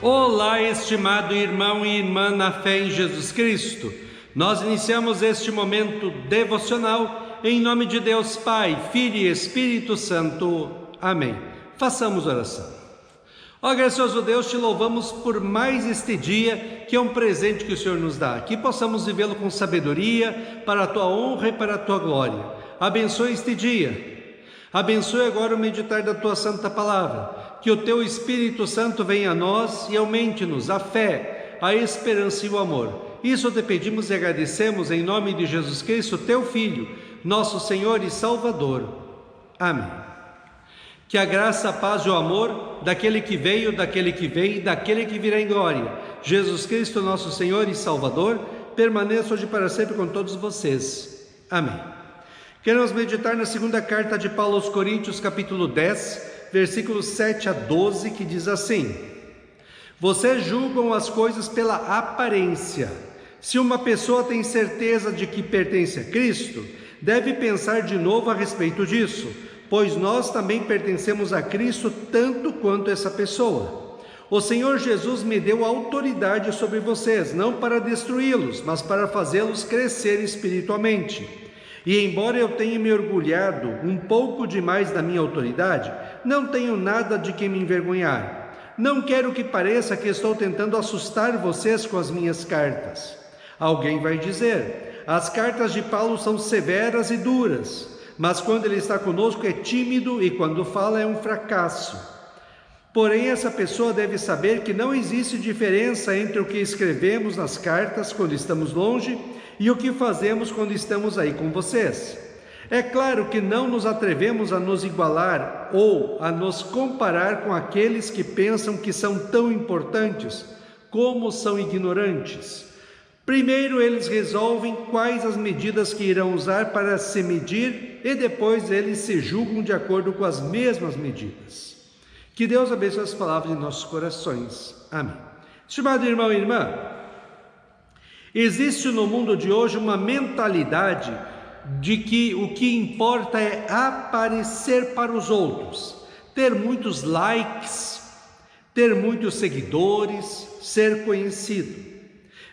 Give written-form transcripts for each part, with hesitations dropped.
Olá, estimado irmão e irmã na fé em Jesus Cristo. Nós iniciamos este momento devocional em nome de Deus Pai, Filho e Espírito Santo. Amém. Façamos oração. Ó gracioso Deus, te louvamos por mais este dia, que é um presente que o Senhor nos dá, que possamos vivê-lo com sabedoria, para a tua honra e para a tua glória. Abençoe este dia. Abençoe agora o meditar da tua santa palavra. Que o teu Espírito Santo venha a nós e aumente-nos a fé, a esperança e o amor. Isso te pedimos e agradecemos em nome de Jesus Cristo, teu Filho, nosso Senhor e Salvador. Amém. Que a graça, a paz e o amor daquele que veio, daquele que vem e daquele que virá em glória, Jesus Cristo, nosso Senhor e Salvador, permaneça hoje para sempre com todos vocês. Amém. Queremos meditar na segunda carta de Paulo aos Coríntios, capítulo 10, versículos 7 a 12, que diz assim: Vocês julgam as coisas pela aparência. Se uma pessoa tem certeza de que pertence a Cristo, deve pensar de novo a respeito disso, pois nós também pertencemos a Cristo tanto quanto essa pessoa. O Senhor Jesus me deu autoridade sobre vocês, não para destruí-los, mas para fazê-los crescer espiritualmente. E embora eu tenha me orgulhado um pouco demais da minha autoridade, não tenho nada de que me envergonhar. Não quero que pareça que estou tentando assustar vocês com as minhas cartas. Alguém vai dizer: as cartas de Paulo são severas e duras, mas quando ele está conosco é tímido e quando fala é um fracasso. Porém, essa pessoa deve saber que não existe diferença entre o que escrevemos nas cartas quando estamos longe e o que fazemos quando estamos aí com vocês. É claro que não nos atrevemos a nos igualar ou a nos comparar com aqueles que pensam que são tão importantes como são ignorantes. Primeiro eles resolvem quais as medidas que irão usar para se medir e depois eles se julgam de acordo com as mesmas medidas. Que Deus abençoe as palavras em nossos corações. Amém. Estimado irmão e irmã, existe no mundo de hoje uma mentalidade de que o que importa é aparecer para os outros, ter muitos likes, ter muitos seguidores, ser conhecido.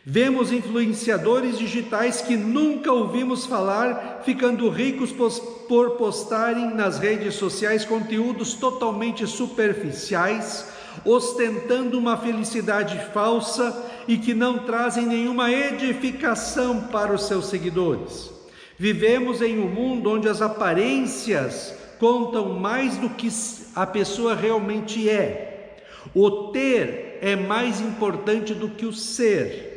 Vemos influenciadores digitais que nunca ouvimos falar, ficando ricos por postarem nas redes sociais conteúdos totalmente superficiais, ostentando uma felicidade falsa e que não trazem nenhuma edificação para os seus seguidores. Vivemos em um mundo onde as aparências contam mais do que a pessoa realmente é. O ter é mais importante do que o ser.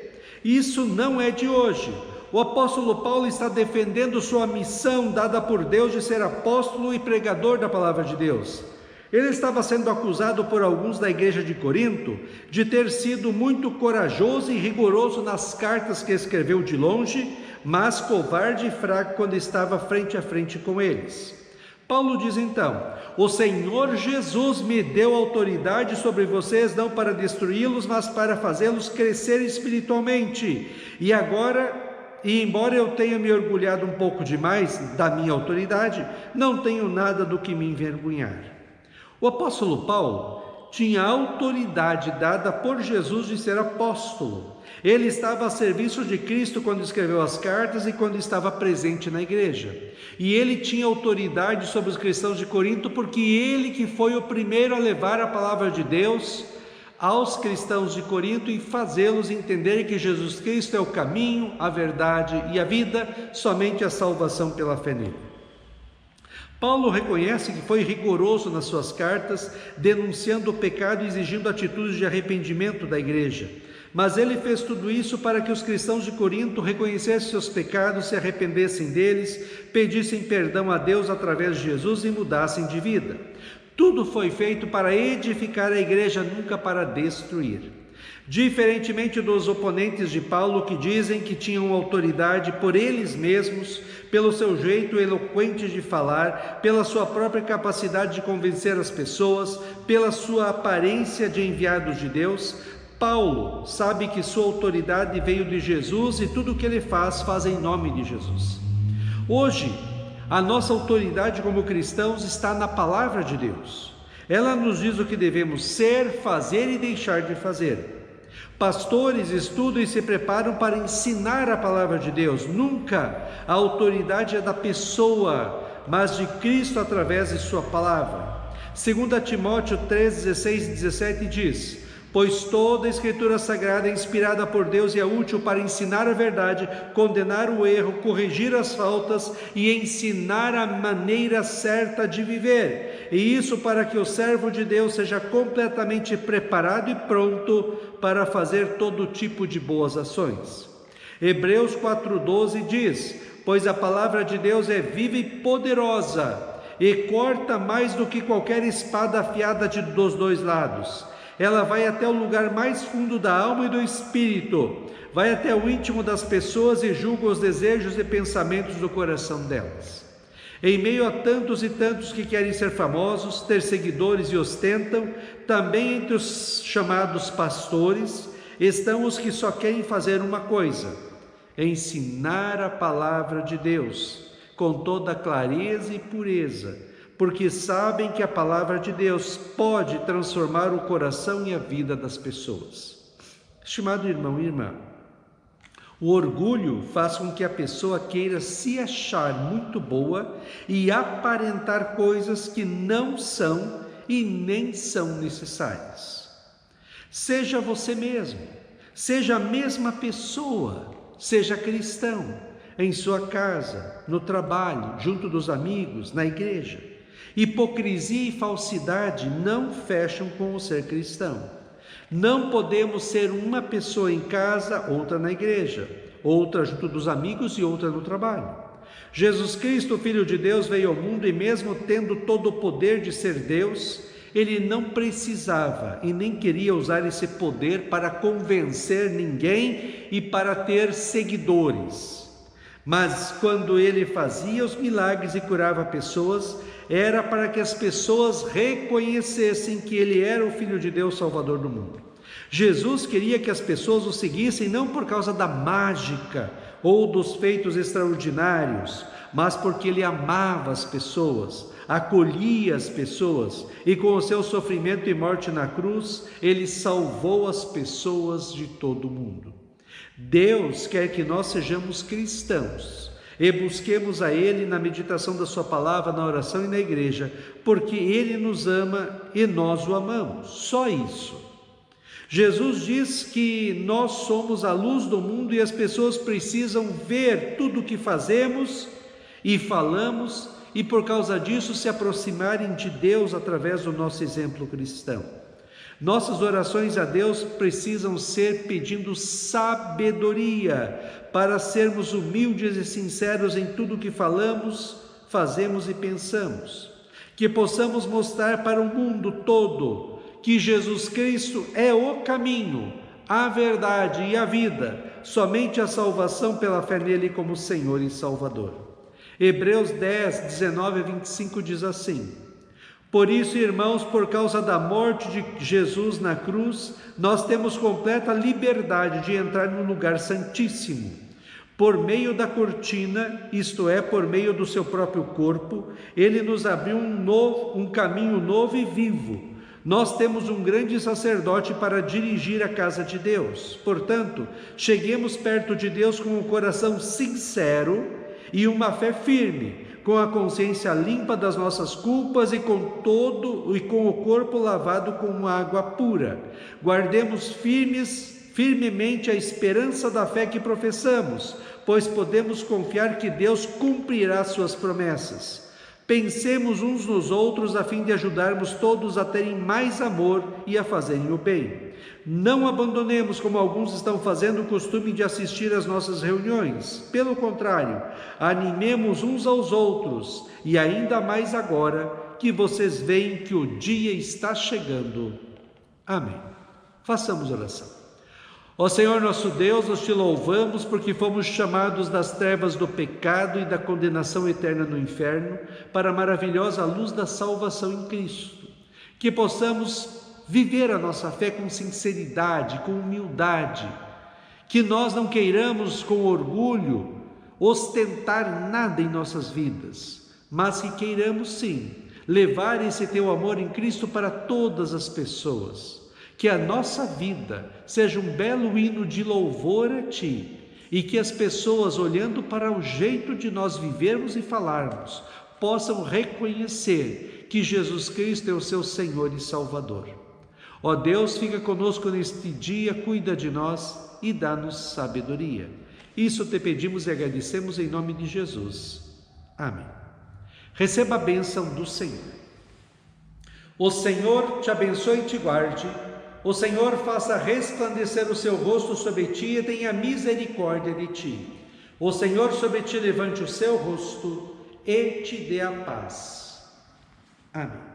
Isso não é de hoje. O apóstolo Paulo está defendendo sua missão dada por Deus de ser apóstolo e pregador da palavra de Deus. Ele estava sendo acusado por alguns da igreja de Corinto de ter sido muito corajoso e rigoroso nas cartas que escreveu de longe, mas covarde e fraco quando estava frente a frente com eles. Paulo diz então: o Senhor Jesus me deu autoridade sobre vocês, não para destruí-los, mas para fazê-los crescer espiritualmente. E embora eu tenha me orgulhado um pouco demais da minha autoridade, não tenho nada do que me envergonhar. O apóstolo Paulo tinha autoridade dada por Jesus de ser apóstolo. Ele estava a serviço de Cristo quando escreveu as cartas e quando estava presente na igreja. E ele tinha autoridade sobre os cristãos de Corinto porque ele que foi o primeiro a levar a palavra de Deus aos cristãos de Corinto e fazê-los entenderem que Jesus Cristo é o caminho, a verdade e a vida, somente a salvação pela fé nele. Paulo reconhece que foi rigoroso nas suas cartas, denunciando o pecado e exigindo atitudes de arrependimento da igreja. Mas ele fez tudo isso para que os cristãos de Corinto reconhecessem seus pecados, se arrependessem deles, pedissem perdão a Deus através de Jesus e mudassem de vida. Tudo foi feito para edificar a igreja, nunca para destruir. Diferentemente dos oponentes de Paulo, que dizem que tinham autoridade por eles mesmos, pelo seu jeito eloquente de falar, pela sua própria capacidade de convencer as pessoas, pela sua aparência de enviados de Deus, Paulo sabe que sua autoridade veio de Jesus e tudo o que ele faz em nome de Jesus. Hoje, a nossa autoridade como cristãos está na palavra de Deus. Ela nos diz o que devemos ser, fazer e deixar de fazer. Pastores estudam e se preparam para ensinar a palavra de Deus. Nunca a autoridade é da pessoa, mas de Cristo através de sua palavra. 2 Timóteo 3, 16 e 17 diz: pois toda a Escritura Sagrada é inspirada por Deus e é útil para ensinar a verdade, condenar o erro, corrigir as faltas e ensinar a maneira certa de viver. E isso para que o servo de Deus seja completamente preparado e pronto para fazer todo tipo de boas ações. Hebreus 4,12 diz: pois a palavra de Deus é viva e poderosa, e corta mais do que qualquer espada afiada dos dois lados. Ela vai até o lugar mais fundo da alma e do espírito, vai até o íntimo das pessoas e julga os desejos e pensamentos do coração delas. Em meio a tantos e tantos que querem ser famosos, ter seguidores e ostentam, também entre os chamados pastores, estão os que só querem fazer uma coisa: ensinar a palavra de Deus, com toda clareza e pureza, porque sabem que a palavra de Deus pode transformar o coração e a vida das pessoas. Estimado irmão e irmã, o orgulho faz com que a pessoa queira se achar muito boa e aparentar coisas que não são e nem são necessárias. Seja você mesmo, seja a mesma pessoa, seja cristão, em sua casa, no trabalho, junto dos amigos, na igreja. Hipocrisia e falsidade não fecham com o ser cristão. Não podemos ser uma pessoa em casa, outra na igreja, outra junto dos amigos e outra no trabalho. Jesus Cristo, Filho de Deus, veio ao mundo e mesmo tendo todo o poder de ser Deus, ele não precisava e nem queria usar esse poder para convencer ninguém e para ter seguidores. Mas quando ele fazia os milagres e curava pessoas, era para que as pessoas reconhecessem que ele era o Filho de Deus, Salvador do mundo. Jesus queria que as pessoas o seguissem não por causa da mágica ou dos feitos extraordinários, mas porque ele amava as pessoas, acolhia as pessoas e com o seu sofrimento e morte na cruz, ele salvou as pessoas de todo o mundo. Deus quer que nós sejamos cristãos e busquemos a Ele na meditação da sua palavra, na oração e na igreja, porque Ele nos ama e nós o amamos, só isso. Jesus diz que nós somos a luz do mundo e as pessoas precisam ver tudo o que fazemos e falamos e por causa disso se aproximarem de Deus através do nosso exemplo cristão. Nossas orações a Deus precisam ser pedindo sabedoria para sermos humildes e sinceros em tudo o que falamos, fazemos e pensamos. Que possamos mostrar para o mundo todo que Jesus Cristo é o caminho, a verdade e a vida, somente a salvação pela fé nele como Senhor e Salvador. Hebreus 10, 19 a 25 diz assim: por isso, irmãos, por causa da morte de Jesus na cruz, nós temos completa liberdade de entrar no lugar santíssimo. Por meio da cortina, isto é, por meio do seu próprio corpo, ele nos abriu um caminho novo e vivo. Nós temos um grande sacerdote para dirigir a casa de Deus. Portanto, cheguemos perto de Deus com um coração sincero e uma fé firme, com a consciência limpa das nossas culpas e com o corpo lavado com água pura. Guardemos firmemente a esperança da fé que professamos, pois podemos confiar que Deus cumprirá suas promessas. Pensemos uns nos outros a fim de ajudarmos todos a terem mais amor e a fazerem o bem. Não abandonemos, como alguns estão fazendo, o costume de assistir às nossas reuniões. Pelo contrário, animemos uns aos outros, e ainda mais agora que vocês veem que o dia está chegando. Amém. Façamos oração. Ó Senhor nosso Deus, nós te louvamos porque fomos chamados das trevas do pecado e da condenação eterna no inferno para a maravilhosa luz da salvação em Cristo. Que possamos viver a nossa fé com sinceridade, com humildade, que nós não queiramos com orgulho ostentar nada em nossas vidas, mas que queiramos sim levar esse teu amor em Cristo para todas as pessoas. Que a nossa vida seja um belo hino de louvor a Ti, e que as pessoas, olhando para o jeito de nós vivermos e falarmos, possam reconhecer que Jesus Cristo é o seu Senhor e Salvador. Ó Deus, fica conosco neste dia, cuida de nós e dá-nos sabedoria. Isso te pedimos e agradecemos em nome de Jesus. Amém. Receba a bênção do Senhor. O Senhor te abençoe e te guarde. O Senhor faça resplandecer o seu rosto sobre ti e tenha misericórdia de ti. O Senhor sobre ti levante o seu rosto e te dê a paz. Amém.